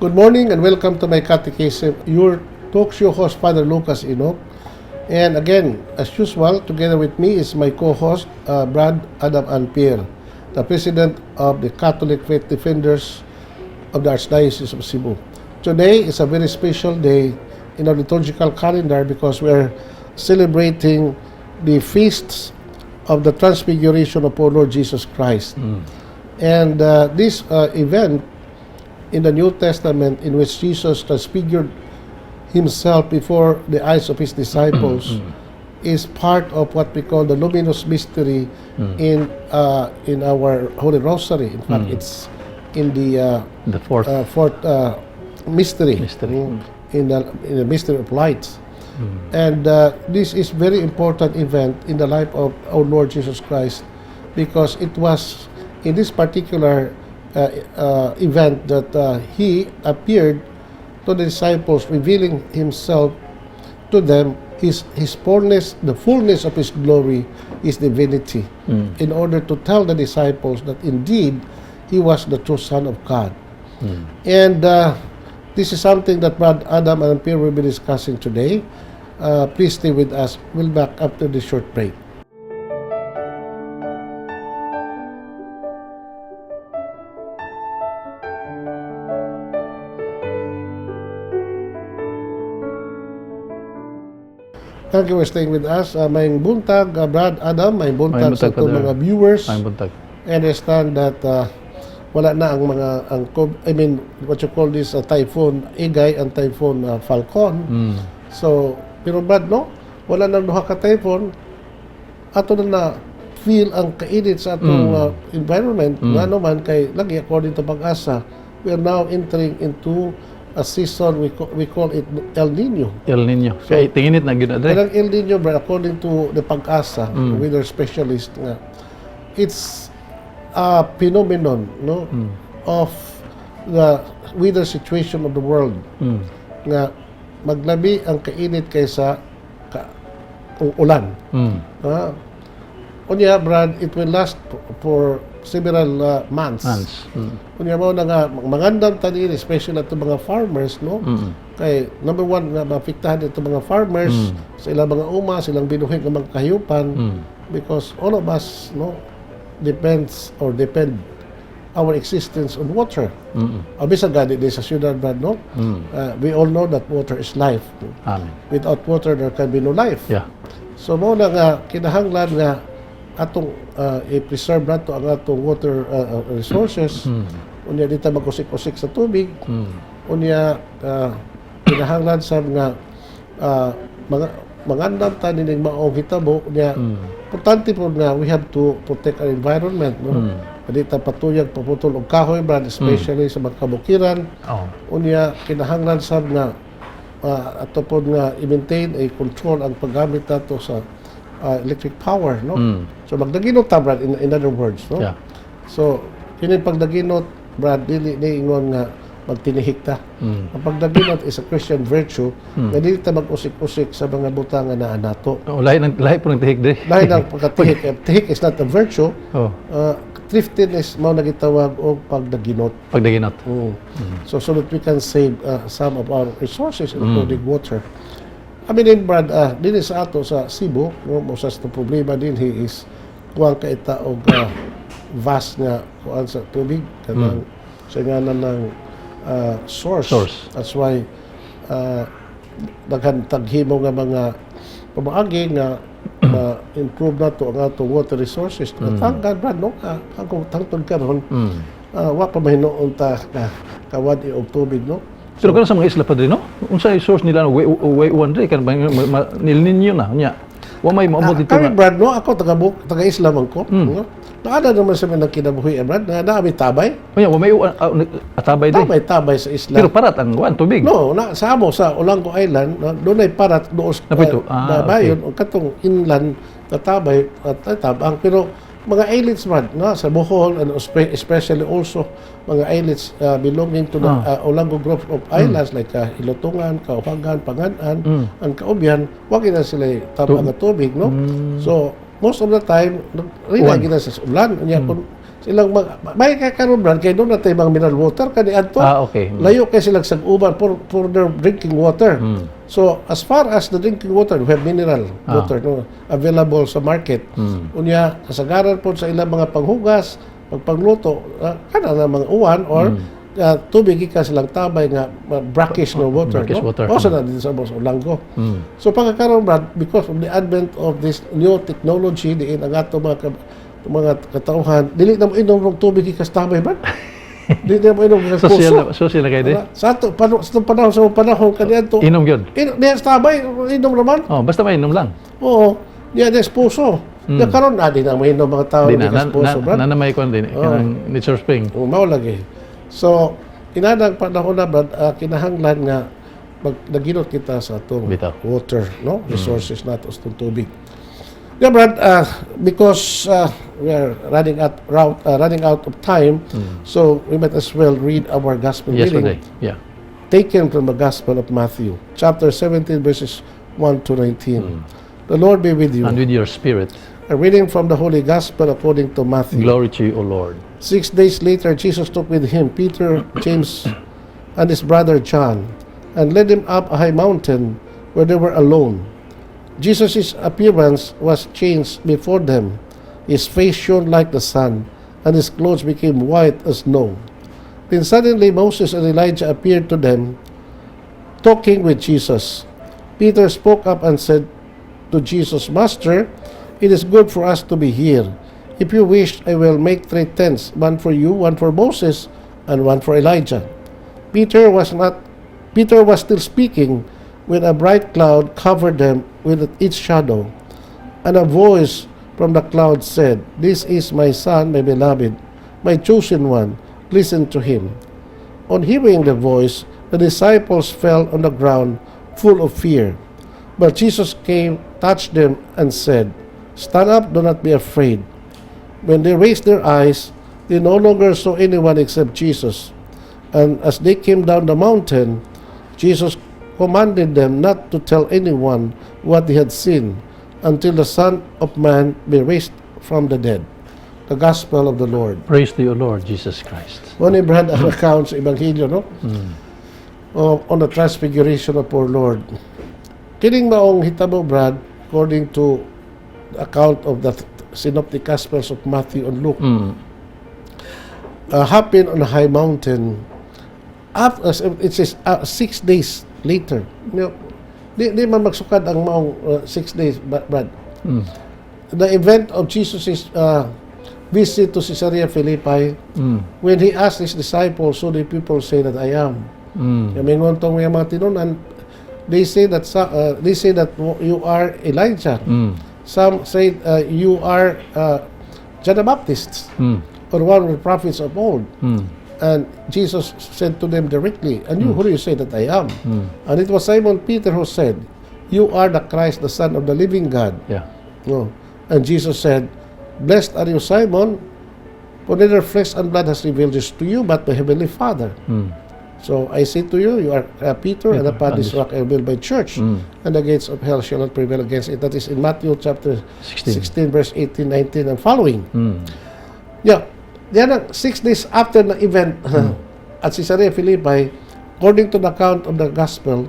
Good morning and welcome to My Catechism. Your talk show host, Father Lucas Inoc. And again, as usual, together with me is my co-host, Brad Adam and Pierre, the President of the Catholic Faith Defenders of the Archdiocese of Cebu. Today is a very special day in our liturgical calendar because we're celebrating the feasts of the Transfiguration of our Lord Jesus Christ. And this event in the New Testament, in which Jesus transfigured himself before the eyes of his disciples, is part of what we call the luminous mystery in our Holy Rosary. In fact, it's in the fourth mystery, in the mystery of lights. And this is very important event in the life of our Lord Jesus Christ, because it was in this particular event that he appeared to the disciples, revealing himself to them, his fullness, the fullness of his glory, his divinity, in order to tell the disciples that indeed he was the true Son of God. And this is something that Brad Adam and Pierre will be discussing today. Please stay with us. We'll be back after this short break. Thank you for staying with us. May buntag, Brad Adam, may buntag sa itong mga viewers. May buntag. I understand that wala na ang what you call this, typhoon Igay and typhoon Falcon. So, pero Brad, no? Wala nang duha ka typhoon. Ato na feel ang kainit sa atong environment. Nga naman, kay lagi according to Pag-asa, we are now entering into a season we call it El Nino. El Nino. So, kaya tinginit na gina dre. El Nino, bro, according to the Pag-asa, weather specialist, it's a phenomenon, no, of the weather situation of the world. Nga maglabi ang kainit kaysa ulan. Unya, Brad, it will last for several months. Unya mo na nga, mangandam tanin, especially at mga farmers, no? Kay, number one, nga maapektahan ito mga farmers, sa ilang mga uma, silang binuhig ng mga kahiyupan, because all of us, no, depend our existence on water. Bisag gani din sa syudad, Brad, no? We all know that water is life. Amen. Without water, there can be no life. Yeah. So, mo na nga, kinahanglan nga, atong i-preserve nato ang atong water resources. Unya dito magkusik-kusik sa tubig. Unya kinahanglan sa mga mangandam tanin ning maong hitabo. Unya importante po na we have to protect our environment, no? Dito patuyag paputol og kahoy, Brad, especially sa mga kabukiran. Unya kinahanglan sa nga ato po nga i-maintain ay control ang paggamit nato sa electric power, no? So magdaginot ta, Brad, in other words, no? Yeah. So kini pagdaginot, Brad, dili niingon nga magtinihik ta. Ang pagdaginot is a Christian virtue na dili ta mag-usik-usik sa mga butang nga naa nato. Lahi po ng tihik dre. Lahi ng pagkatihik. Tihik is not a virtue. Thriftiness mao nagitawag og pagdaginot. Pagdaginot. So that we can save some of our resources, including water. Din, Brad, din sa ato sa Cebu, no, mosas na problema din is kuwang kaita og vast nga kuan sa tubig kanang sa ngalan ng source. That's why daghan taghimo nga mga pamaagi nga ma-improve nato ang ato water resources. Tanggan, Brad, no? Ang tangtod karon wa pa mahinoon ta kawad og tubig, no? Pero kana sa mga isla pa dre, no? Unsa ay source nila way one dre kan nil ninyo na nya. Wa may maabot dito na. Brad, no, ako taga-Isla man ko, no? Naada naman sa mga kinabuhi, Brad, na naami tabay. Wa may tabay dre. Tabay sa isla. Pero parat ang tubig. No, sa amo sa Olango Island, doon ay parat doos bayon o katong inland na tabay at tabang, pero mga islets, Brad, no, sa Bohol, and especially also mga islets belonging to the Olango group of islands like Ilotungan, Kauhagan, Panganan, and Kaubyan, wag na sila tabang nga tubig, no? So most of the time, rin na sa ulan. Kung silang may kakaroon brad kay doon natin mga mineral water kani adto. Okay. Layo kay silang sag-uban for their drinking water. So as far as the drinking water, we have mineral water no, available sa market. Unya kasagaran po sa ilang mga panghugas, pagpangluto, kana na mga uwan or tubig ka silang tabay nga brackish no water. Brackish water. O sa na dito sa Langgo. So pagkakaroon brad, because of the advent of this new technology diin ang ato mga katauhan, dili na mo inom ng tubig ikas tabay brad. Dili na mo inom ng puso. Social na kayo di? Sa ato panahon sa panahon kaniadto. Inom yun? Diya sa tabay, inom naman. Oh, basta may inom lang. Oo. Diya sa puso. Diya karon di na mo inom mga tao Di na, ikas puso brad. nanamay ko din. Kanang nature spring. Mao lagi. So, inadang panahon na brad, kinahanglan nga naginot kita sa atong Bitaw. water, no? Resources nato sa tubig. Yeah, Brad, because we are running out of time, so we might as well read our gospel reading Yeah. taken from the Gospel of Matthew, chapter 17, verses 1 to 19. The Lord be with you. And with your spirit. A reading from the Holy Gospel according to Matthew. Glory to you, O Lord. 6 days later, Jesus took with him Peter, James, and his brother John, and led him up a high mountain where they were alone. Jesus' appearance was changed before them. His face shone like the sun, and his clothes became white as snow. Then suddenly Moses and Elijah appeared to them, talking with Jesus. Peter spoke up and said to Jesus, Master, it is good for us to be here. If you wish, I will make 3 tents, one for you, one for Moses, and one for Elijah. Peter was still speaking when a bright cloud covered them with its shadow, and a voice from the cloud said, This is my son, my beloved, my chosen one. Listen to him. On hearing the voice, the disciples fell on the ground, full of fear. But Jesus came, touched them, and said, Stand up, do not be afraid. When they raised their eyes, they no longer saw anyone except Jesus. And as they came down the mountain, Jesus commanded them not to tell anyone what they had seen until the Son of Man be raised from the dead. The Gospel of the Lord. Praise to you, Lord Jesus Christ. One Brad ang account sa Ebanghelyo, no? On the transfiguration of our Lord. Kining maong hitabo, Brad, according to the account of the Synoptic Gospels of Matthew and Luke, happened on a high mountain. It says 6 days later. Di man magsukad ang maong 6 days, Brad. The event of Jesus' visit to Caesarea Philippi, when he asked his disciples, so the people say that I am. Mingon tong mga tinunan, they say that you are Elijah. Some say you are John the Baptist, or one of the prophets of old. And Jesus said to them directly, and you, who do you say that I am? And it was Simon Peter who said, You are the Christ, the Son of the living God. Yeah. And Jesus said, Blessed are you, Simon, for neither flesh and blood has revealed this to you, but my heavenly Father. So I say to you, you are Peter, and upon this rock I will build my church, and the gates of hell shall not prevail against it. That is in Matthew chapter 16 verse 18, 19, and following. Yeah. Yan 6 days after the event at Caesarea Philippi, according to the account of the Gospel,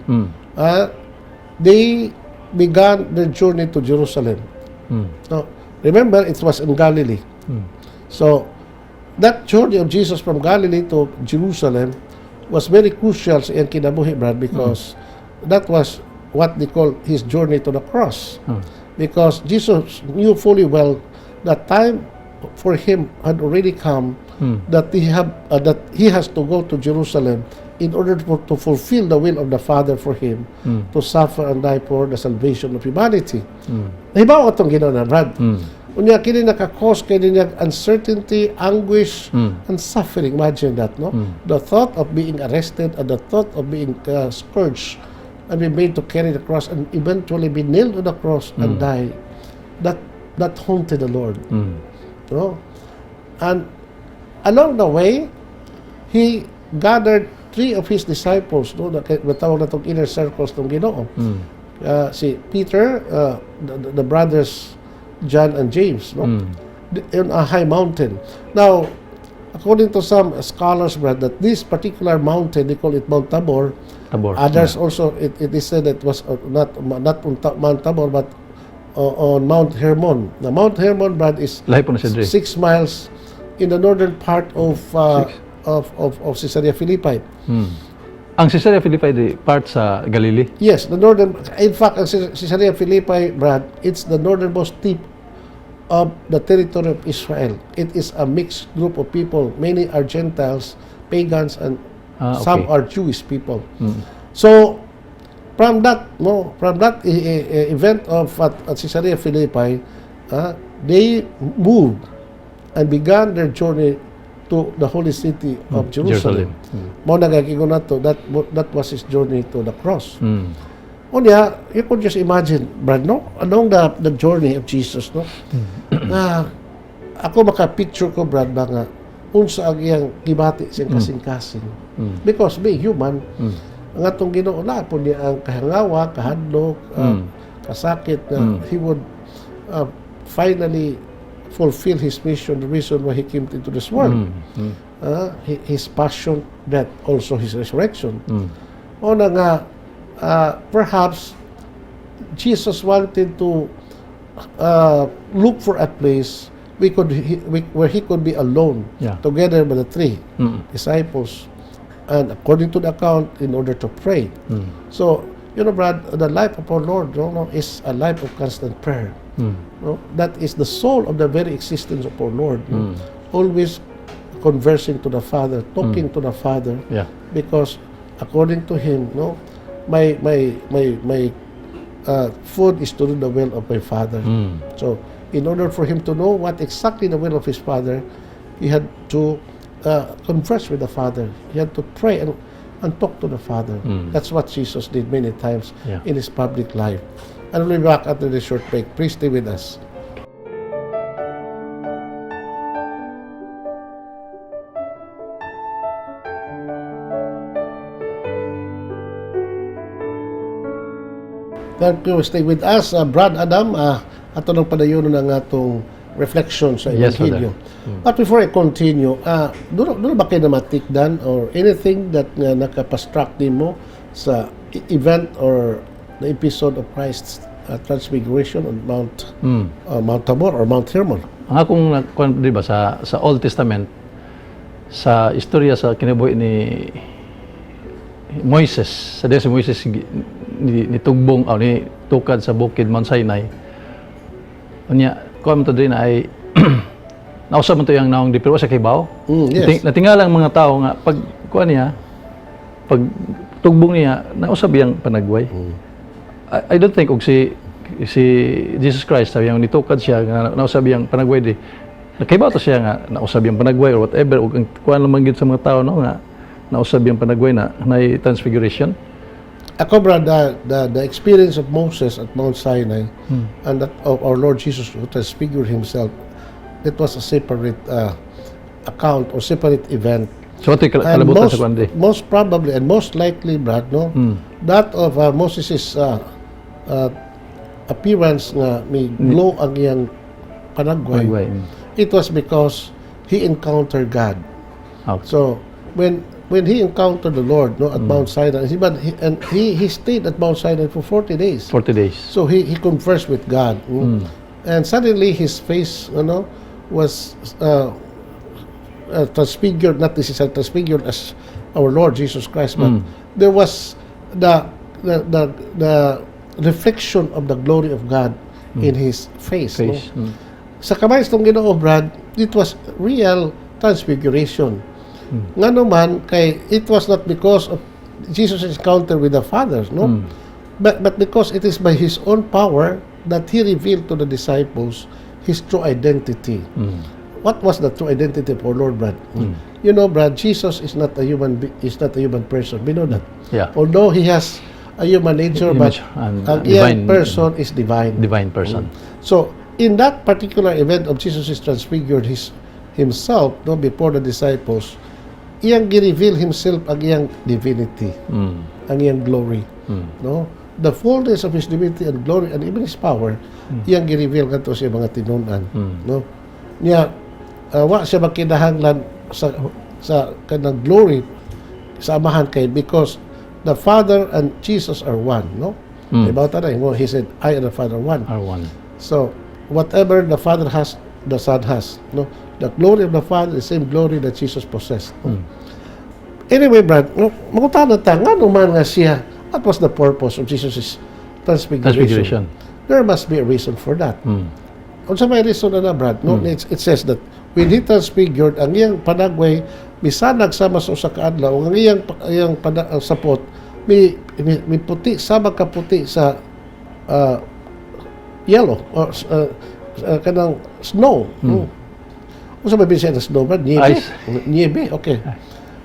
they began their journey to Jerusalem. Now, remember, it was in Galilee. So, that journey of Jesus from Galilee to Jerusalem was very crucial sa iyang kinabuhi, Brad, because that was what they call his journey to the cross. Because Jesus knew fully well that time for him had already come, that he has to go to Jerusalem in order to fulfill the will of the Father for him to suffer and die for the salvation of humanity. Nahibaw ko itong ginawa na, Brad. Unya, kini nakakos kini niya uncertainty, anguish, and suffering. Imagine that, no? The thought of being arrested and the thought of being scourged and be made to carry the cross and eventually be nailed to the cross and die. That haunted the Lord. No? And along the way, he gathered 3 of his disciples, no? Natawag na itong inner circles ng Ginoo. Si Peter, the brothers John and James, no? on a high mountain. Now, according to some scholars, Brad, that this particular mountain, they call it Mount Tabor. Tabor. Others also, it is said that it was not on Mount Tabor, but on Mount Hermon. Now, Mount Hermon, Brad, is Lahi po na siya, Dre. 6 miles in the northern part of Caesarea Philippi. Ang Caesarea Philippi di part sa Galilee. Yes, the northern. In fact, ang Caesarea Philippi, Brad, it's the northernmost tip of the territory of Israel. It is a mixed group of people. Many are Gentiles, pagans, and some are Jewish people. So, from that event of at Caesarea Philippi, they moved and began their journey to the holy city of Jerusalem. Mo nagagigo na to, that was his journey to the cross. Unya, you could just imagine, Brad, no? Along the journey of Jesus, no? Ako maka-picture ko, Brad, ba nga, unsa ang iyang gibati siyang kasing-kasing. Because being human, ang atong Ginoo na po niya ang kahangawa, kahadlok, kasakit na he would finally fulfill his mission, the reason why he came into this world. His passion, death, also his resurrection. O na nga, perhaps Jesus wanted to look for a place where he could be alone, together with the 3 disciples, and according to the account, in order to pray. So, you know, Brad, the life of our Lord, is a life of constant prayer. No? That is the soul of the very existence of our Lord. No? Always conversing to the Father, talking to the Father, because according to him, no, my food is to do the will of my Father. So, in order for him to know what exactly the will of his Father, he had to converse with the Father. He had to pray and talk to the Father. That's what Jesus did many times in his public life. And we'll be back after this short break. Please stay with us. Thank you. Stay with us. Brad Adam, ato nang padayon ng atong reflection sa Evangelyo. But before I continue, doon ba kayo na matikdan or anything that nakapastruct mo sa event or the episode of Christ's Transfiguration on Mount Tabor or Mount Hermon? Ang akong di ba sa Old Testament, sa istorya sa kinabuhi ni Moises, sa si Moises nitugbong o ni tukad sa bukid Mount Sinai. Unya, kuha mo to din ay nausap mo to yung naong di pero sa kibaw. Yes. Natingala ang mga tao nga pag kuha niya, pag tugbong niya, nausap yang panagway. I don't think og si Jesus Christ sabi yang nitukad siya nga nausab yang panagway di nakibaw to siya nga nausab yang panagway or whatever og kuan lamang gid sa mga tao no nga nausab yang panagway na transfiguration. Ako, Brad, the experience of Moses at Mount Sinai and that of our Lord Jesus who transfigured himself, it was a separate account or separate event. So what kalabutan sa kuan di? Most probably and most likely, Brad, no, that of Moses' appearance nga may glow ang iyang panagway. It was because he encountered God. So when he encountered the Lord, no, at Mount Sinai, he stayed at Mount Sinai for 40 days. 40 days. So he conversed with God, and suddenly his face, was transfigured. Not necessarily transfigured as our Lord Jesus Christ, but there was the reflection of the glory of God in his face. No? Sa kamay itong Ginoo, Brad, it was real transfiguration. Nga naman, kay it was not because of Jesus' encounter with the Father, no? But because it is by His own power that He revealed to the disciples His true identity. What was the true identity of our Lord, Brad? You know, Brad, Jesus is not a human person. We know that. Yeah. Although He has a human nature, but ang iyang person is divine. Divine person. So, in that particular event of Jesus is transfigured himself, no, before the disciples, iyang gi-reveal himself ang iyang divinity, ang iyang glory, no? The fullness of his divinity and glory and even his power, iyang gi-reveal kanto sa mga tinunan, no? niya wa siya makinahanglan sa kanang glory sa amahan kay because the Father and Jesus are one, no? About that, he said, I and the Father are one. Are one. So, whatever the Father has, the Son has. No? The glory of the Father is the same glory that Jesus possessed. No? Anyway, Brad, no, magutanan ta, nga naman nga siya, what was the purpose of Jesus' transfiguration? There must be a reason for that. Unsa may reason na Brad? No? It says that when he transfigured, ang iyang panagway, bisanag sama sa usa ka adlaw, ang iyang sapot, may puti, sama ka puti sa yellow or kanang snow. Unsa ba bisan na snow, Brad? Niebe. Ice. Niebe, okay.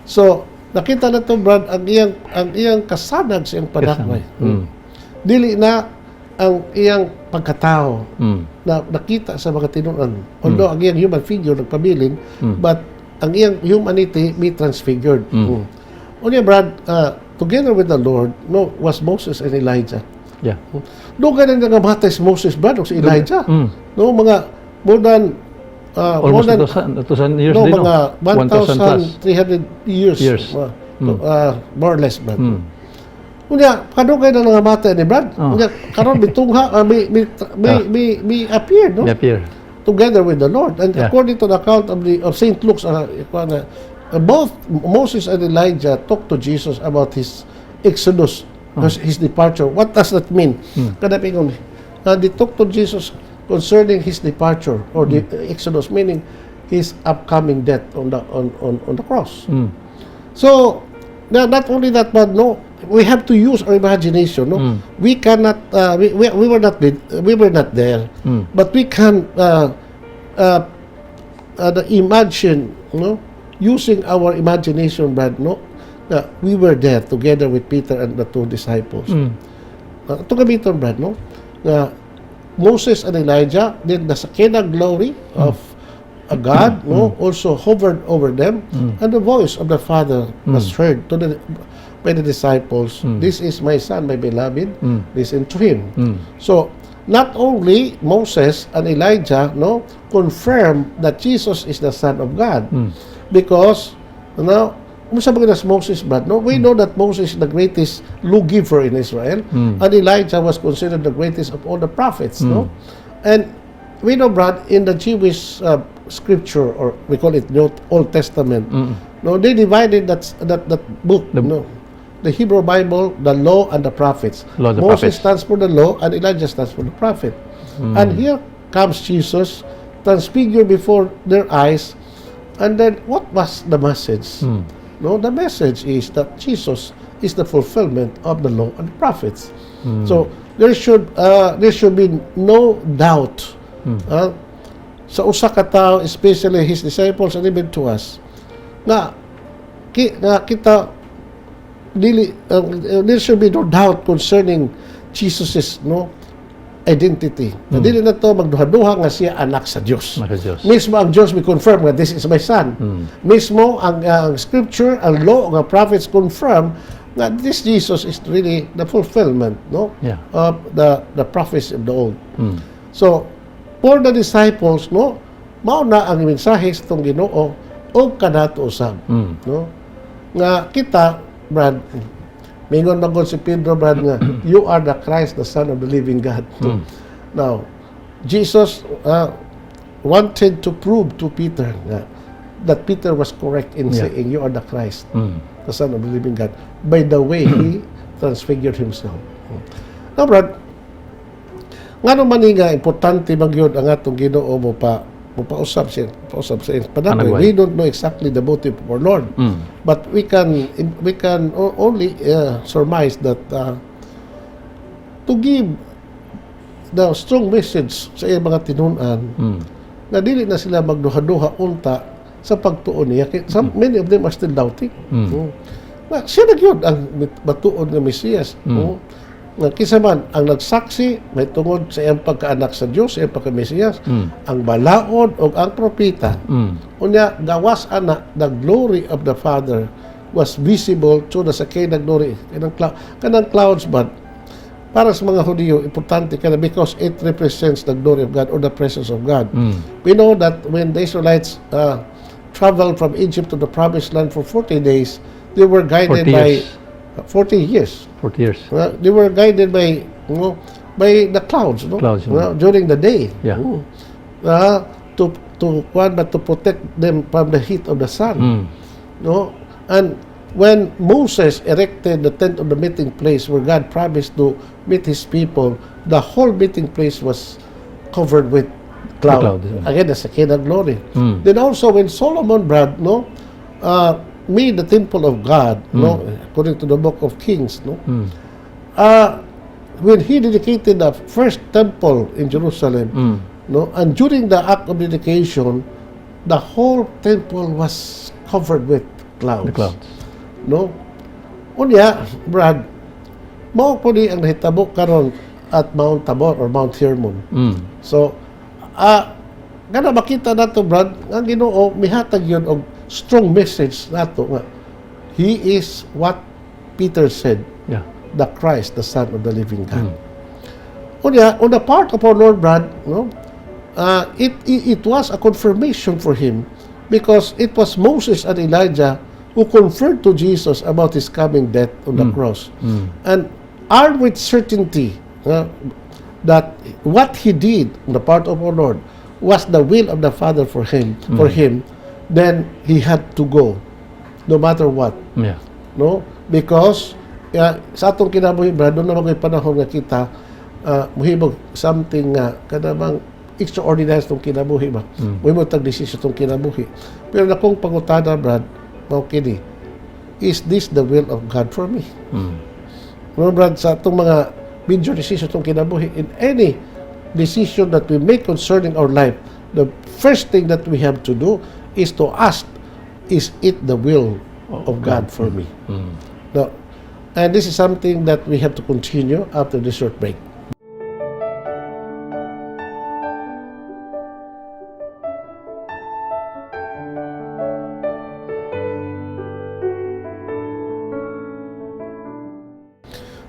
So, nakita na to, Brad, ang iyang kasanag sa iyang panagway. Dili na ang iyang pagkatao na nakita sa mga tinunan. Although ang iyang human figure nagpabilin, but ang iyang humanity may transfigured. Unya, Brad, together with the Lord, no, was Moses and Elijah. Yeah. No, ganun nga matay si Moses, Brad, o si Elijah. No, mga more than Almost 2,000 years no, din, mga 1,000 plus 1,300 years. More or less, Brad. Unya, kano kayo na nangamatay ni Brad? Unya, karon bitungha, may appear, no? May appear. Together with the Lord. And according to the account of St. Luke's, both Moses and Elijah talked to Jesus about his exodus, his departure. What does that mean? Kada pingon, they talked to Jesus concerning his departure or the exodus, meaning his upcoming death on the cross. So, not only that, but no, we have to use our imagination. No, we cannot. We were not there, but we can imagine. No, using our imagination, Brad. No, we were there together with Peter and the two disciples. Ito gamiton, Brad. No, Moses and Elijah did the Shekinah glory of a God. No, also hovered over them, and the voice of the Father was heard by the disciples. This is my son, my beloved. Listen to him. So, not only Moses and Elijah, no, confirm that Jesus is the Son of God, because Moses, but no, we know that Moses is the greatest lawgiver in Israel, and Elijah was considered the greatest of all the prophets. No, and we know, Brad, in the Jewish scripture, or we call it the Old Testament, no, they divided that book. The Hebrew Bible, the law and the prophets. Moses stands for the law, and Elijah stands for the prophet. And here comes Jesus, transfigured before their eyes. And then, what was the message? No, the message is that Jesus is the fulfillment of the law and the prophets. So there should be no doubt sa usa ka tawo, especially his disciples and even to us, na kita there should be no doubt concerning Jesus's identity. Dili na to magduha-duha nga siya anak sa Dios. Mismo ang Dios may confirm nga this is my son. Mismo ang scripture, ang law, ang prophets confirm nga this Jesus is really the fulfillment, of the prophecy of the old. So for the disciples, mao na ang mensahe sa tong Ginoo o kanato usab, nga kita, Brad, mingon magod si Pedro, Brad, nga you are the Christ, the Son of the living God. Now, Jesus wanted to prove to Peter that Peter was correct in saying you are the Christ, the Son of the living God, by the way he transfigured himself. Now, Brad, nga naman nga importante magyud ang atong Ginoo mo pausap sa panagway. We don't know exactly the motive of our Lord, but we can only surmise that to give the strong message sa iyang mga tinunan na dili na sila magduha-duha unta sa pagtuon niya. Many of them are still doubting. Siya nagyod ang batuon ng Mesiyas. Kisa man, ang nagsaksi may tungod sa iyang pagkaanak sa Diyos, sa iyang pagka-Mesiyas, ang balaod o ang propeta. Unya, gawas anak, the glory of the Father was visible to the Shekinah glory. Kanang clouds, but para sa mga Hudyo, importante ka na because it represents the glory of God or the presence of God. We know that when the Israelites traveled from Egypt to the promised land for 40 days, they were guided 40 by years. 40 years. 40 years. They were guided by, by the clouds, Clouds, during the day. Yeah. To protect them from the heat of the sun. And when Moses erected the tent of the meeting place where God promised to meet his people, the whole meeting place was covered with cloud. Again, the Shekinah glory. Then also when Solomon, Brad, made the temple of God, according to the book of Kings, when he dedicated the first temple in Jerusalem, and during the act of dedication, the whole temple was covered with clouds. The clouds. Unya, Brad, mao po ni ang nahitabo karon at Mount Tabor or Mount Hermon. So, gana makita nato, Brad, ang Ginoo mihatag yun og strong message nato nga he is what Peter said, the Christ, the Son of the living God. Unya, on the part of our Lord, Brad, it was a confirmation for him because it was Moses and Elijah who conferred to Jesus about his coming death on the cross. And armed with certainty that what he did on the part of our Lord was the will of the Father for him, then he had to go, no matter what. Because sa atong kinabuhi, Brad, doon naman may panahon nga kita muhibog something nga kadabang extraordinary itong kinabuhi ba? Muhibog tag-desisyon itong kinabuhi. Pero na kung pangutana, Brad, kini, is this the will of God for me? Brad, sa itong mga major decision itong kinabuhi, in any decision that we make concerning our life, the first thing that we have to do is to ask, is it the will of God for me? Now, and this is something that we have to continue after this short break.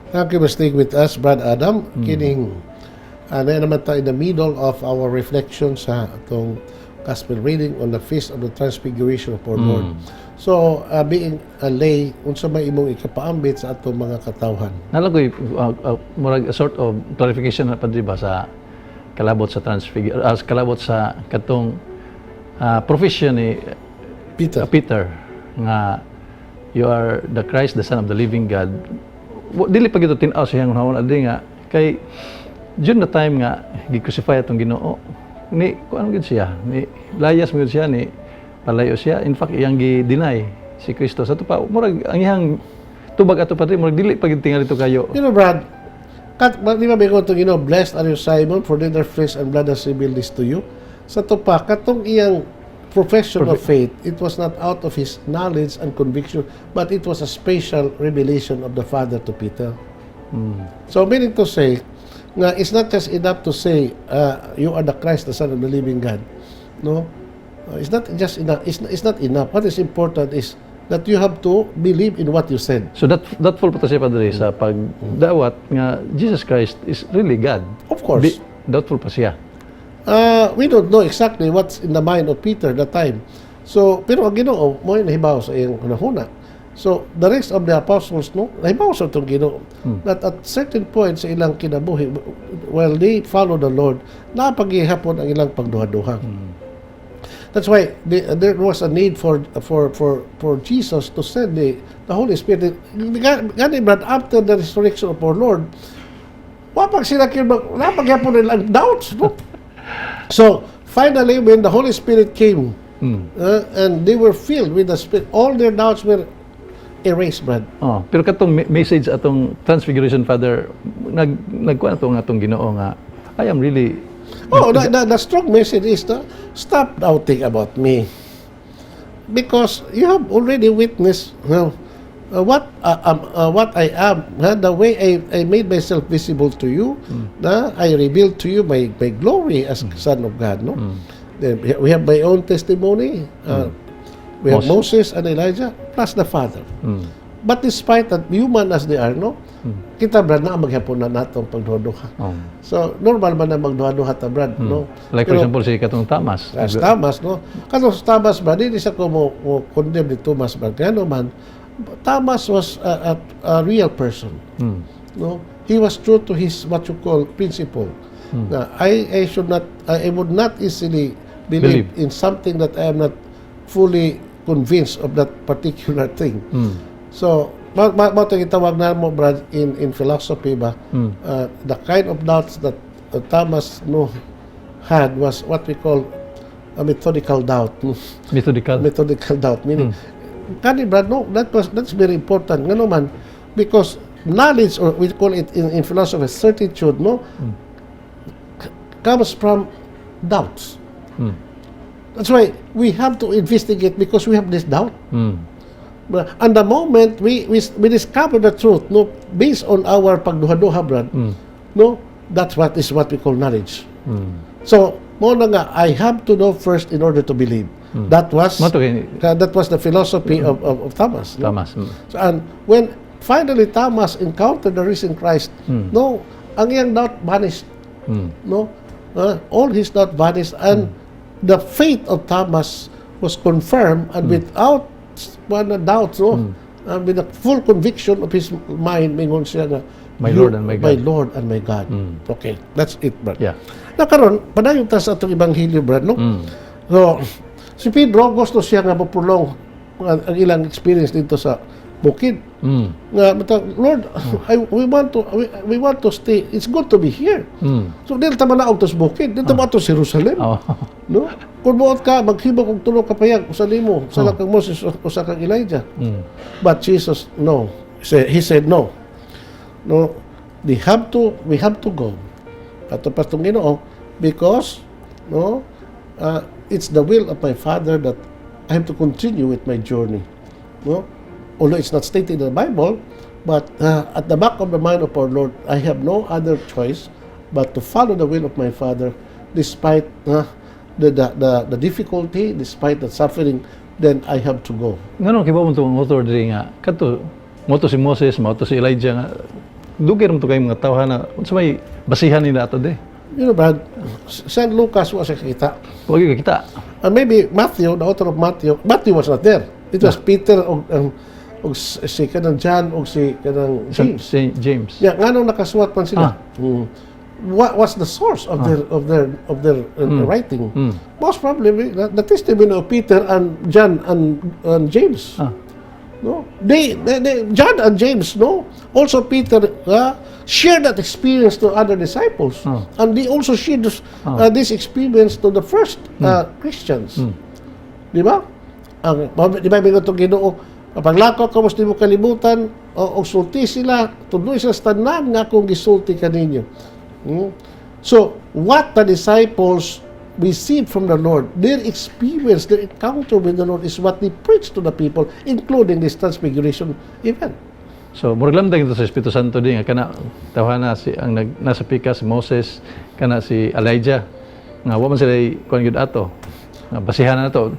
Thank you for staying with us, Brad Adam. Kining, na naman tayo in the middle of our reflection sa itong gospel reading on the Feast of the Transfiguration of our Lord. So, being a lay, unsa may imong ikapaambit sa atong mga katawhan? Nalagoy, murag a sort of clarification na padri ba sa kalabot sa kalabot sa katong profession ni Peter nga you are the Christ, the Son of the living God. Dili pa gito tin-aw sa iyang hunahon adi nga kay during the time nga gi-crucify atong Ginoo ni kuan gid siya ni layas mo gid siya ni palayo siya, in fact iyang gi-deny si Kristo sa pa murag ang iyang tubag ato padri murag dili pa gid tingali to kayo. Brad, di ba may to, blessed are you, Simon, for neither flesh and blood has revealed this to you. Sa to pa katong iyang profession of faith, it was not out of his knowledge and conviction, but it was a special revelation of the Father to Peter. So meaning to say, nga it's not just enough to say you are the Christ, the Son of the living God. It's not just enough. It's not enough. What is important is that you have to believe in what you said. So that full pa siya padre sa pagdawat nga Jesus Christ is really God. Of course. Doubtful pa siya. We don't know exactly what's in the mind of Peter that time. So, pero ang Ginoo mo nahibaw sa iyang hunahuna. So, the rest of the apostles, nahibaw sa itong Ginoo. That at certain point sa ilang kinabuhi, while they follow the Lord, napaghihapon ang ilang pagduha-duha. That's why there was a need for Jesus to send the Holy Spirit. Gani, Brad, after the resurrection of our Lord, wapag sila napaghihapon nilang doubts. So, finally, when the Holy Spirit came, and they were filled with the Spirit, all their doubts were erased, Brad. Pero katong message atong Transfiguration, Father, nagkuha atong Ginoo nga, I am really... The strong message is to stop doubting about me. Because you have already witnessed what I am, the way I made myself visible to you, I revealed to you my glory as Son of God. Then we have my own testimony. We have Moses and Elijah plus the Father. But despite that, human as they are, kita brad na maghapon na natong pagduha-duha. So normal man na magduha-duha ta brad, no? Like for example si katong Tamas. Tamas, no? Katong Tamas brad, hindi sa ko mo condemn ni Thomas brad. Kaya naman, Thomas was a real person. No? He was true to his what you call principle. I would not easily believe in something that I am not fully convinced of that particular thing. So, itawag na mo, Brad, in philosophy ba, the kind of doubts that Thomas had was what we call a methodical doubt. Methodical doubt, meaning, Brad, that's very important. Nga naman, because knowledge, or we call it in philosophy, certitude, comes from doubts. That's why we have to investigate because we have this doubt. And the moment we discover the truth, based on our pagduha-duha, Brad, that's what we call knowledge. So, I have to know first in order to believe. That was the philosophy of Thomas. So, and when finally Thomas encountered the risen Christ, ang iyang doubt vanished. All his doubt vanished, and the faith of Thomas was confirmed, and without doubt, with a full conviction of his mind, mingon siya na, My Lord and my God. My Lord and my God. Okay, that's it, Brad. Yeah. Nakaroon, padayon ta sa itong Ebanghelyo, Brad, no? So, si Pedro, gusto siya nga mapulong ang ilang experience dito sa bukid. Lord, we want to stay. It's good to be here. So, dito tama na og sa bukid. Dito tama to Jerusalem. No? Kung buot ka, maghibok og tulong kapayag sa limo, sa kang Moses o sa kang Elijah. But Jesus, no. He said no. No, we have to go. Ato patong Ginoo, because it's the will of my Father that I have to continue with my journey. No? Although it's not stated in the Bible, but at the back of the mind of our Lord, I have no other choice but to follow the will of my Father, despite the difficulty, despite the suffering, then I have to go. Ngano kiba mo itong author diri nga, kato, moto si Moses, moto si Elijah nga, dugir mo ito kayong mga tawhan na, unsa may basihan nila ito de? You know, Brad, St. Lucas was kita. Huwag yung kita. And maybe Matthew, the author of Matthew was not there. It was Peter og si kanang John og si kanang James. James. Yeah, ngano nakasuwat man sila. What was the source of their writing? Most probably the testimony of Peter and John and James. No, they John and James, also Peter shared that experience to other disciples, and they also shared this experience to the first Christians. Di ba? Di ba bingo itong Ginoo, paglakaw ka mas di mo kalibutan, o sulti sila, tuloy sa tanan nga kung gisulti ka ninyo. So, what the disciples received from the Lord, their experience, their encounter with the Lord is what they preach to the people, including this transfiguration event. So, murag lamdang ito sa Espiritu Santo din, kana tawhana ang nasa pika si Moses, kana si Elijah, nga wa man sila kuan gyud ato. Nga basihan na to.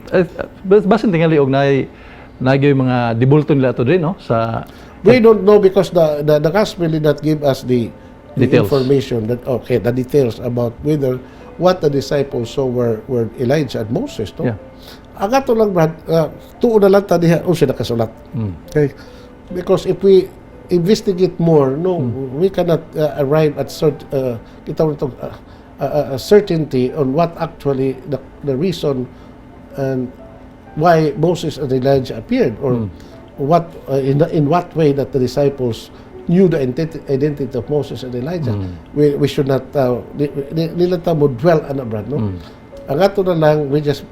Basin tingali og nagyoy mga dibulto nila ato din, no? Sa we don't know because the gospel did not give us the information that the details about whether what the disciples saw were Elijah and Moses, no? Yeah. Agato lang, Brad, tuon na lang ta diha siya nakasulat. Okay? Because if we investigate more, we cannot arrive at a certainty on what actually the reason and why Moses and Elijah appeared, or what in what way that the disciples knew the identity of Moses and Elijah. We should not nila ta mo dwell on Brad, no? Ang ato na lang, we just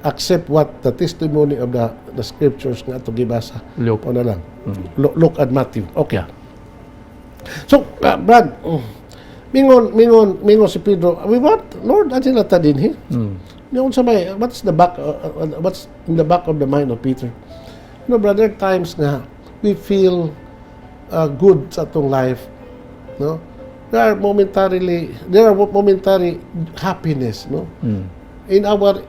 accept what the testimony of the scriptures nga ato gibasa. Luke. O na lang. Luke and Matthew. Okay. So, Brad, mingon si Pedro, we want, Lord, ansin na ta din he? Yung sa may, what's in the back of the mind of Peter? You know, brother, times nga, we feel good sa atong life, no? There are momentary happiness, no? In our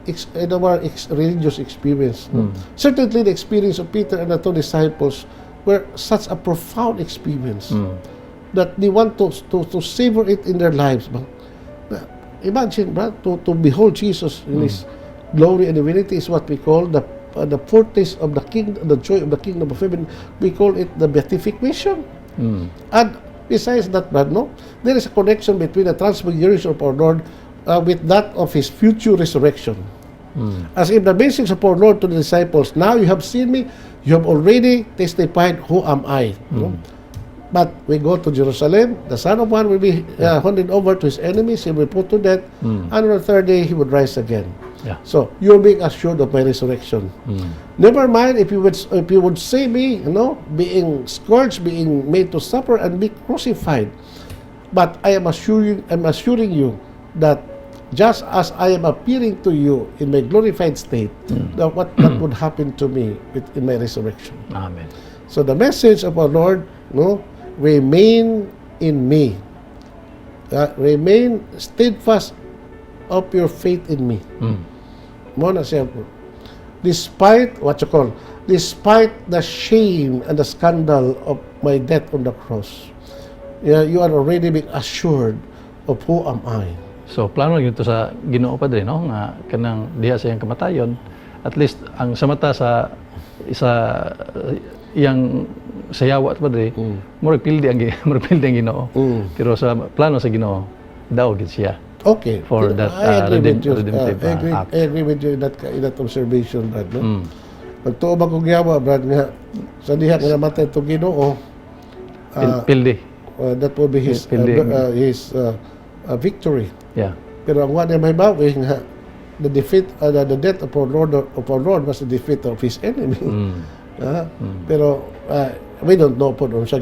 religious experience, no? Certainly the experience of Peter and the two disciples were such a profound experience that they want to savor it in their lives. But imagine, bro, to behold Jesus in His glory and divinity is what we call the foretaste of the kingdom, the joy of the kingdom of heaven. We call it the beatification. And besides that, bro, no, there is a connection between the transfiguration of our Lord with that of His future resurrection. As if the message of our Lord to the disciples, now you have seen me, you have already testified who am I. No? But we go to Jerusalem, the Son of Man will be handed over to His enemies, He will be put to death, and on the third day He would rise again. Yeah. So you're being assured of my resurrection. Never mind if you would see me, you know, being scourged, being made to suffer, and be crucified. But I am assuring you that just as I am appearing to you in my glorified state, that what would happen to me in my resurrection. Amen. So the message of our Lord, no, remain in me. Remain steadfast of your faith in me. Mo na siya po. Despite the shame and the scandal of my death on the cross, you are already being assured of who am I. So plano gyud to sa Ginoo Padre, no, nga kanang diha sa iyang kamatayon, at least ang samata sa isa iyang sayawa Padre, murag pildi ang Ginoo. Pero sa plano sa Ginoo, daw gid siya. Okay. For that redemptive act. I agree with you in that observation, Brad. No? Pagtuo ba kong yawa, Brad, nga sa diha nga namatay to Ginoo, Pildi. that will be his victory. Yeah. Pero ang wala may bawi nga the death of our Lord was the defeat of His enemy. Pero we don't know po sa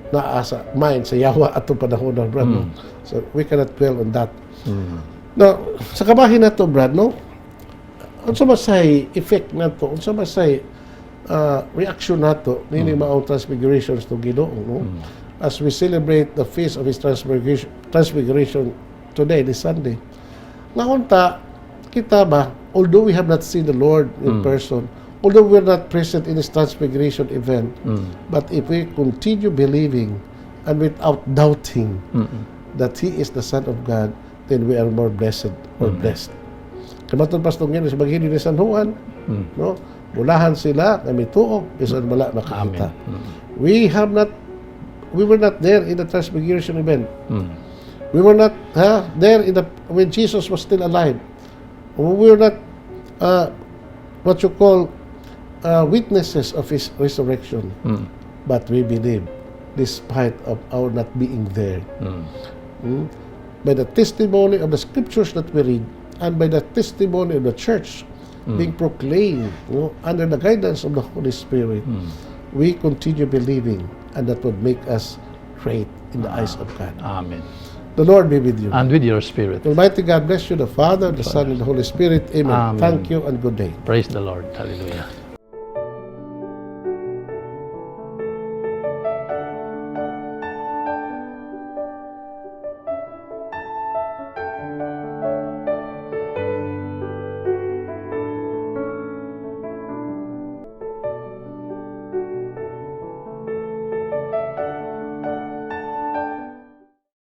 naasa mind sa yawa ato panahon, Brad. No? So we cannot dwell on that. Now, sa kabahin na to, Brad, no? Unsa masay effect na to? Unsa masay reaction na to nini maong transfigurations to Ginoo, no? As we celebrate the feast of His transfiguration today, this Sunday. Ngaunta, kita ba, although we have not seen the Lord in person, although we're not present in His transfiguration event, but if we continue believing and without doubting that He is the Son of God, then we are more blessed or blessed. Kamatong pastong yan sa Baghini ni San Juan, no? Mulahan sila na mituo, bisan wala makakita. We were not there in the transfiguration event. We were not there when Jesus was still alive. We were not what you call witnesses of His resurrection. But we believe, despite of our not being there. By the testimony of the scriptures that we read, and by the testimony of the church being proclaimed, under the guidance of the Holy Spirit, we continue believing, and that would make us great in the eyes of God. Amen. The Lord be with you. And with your spirit. Almighty God bless you, the Father, the Son, and the Holy Spirit. Amen. Thank you and good day. Praise the Lord. Hallelujah.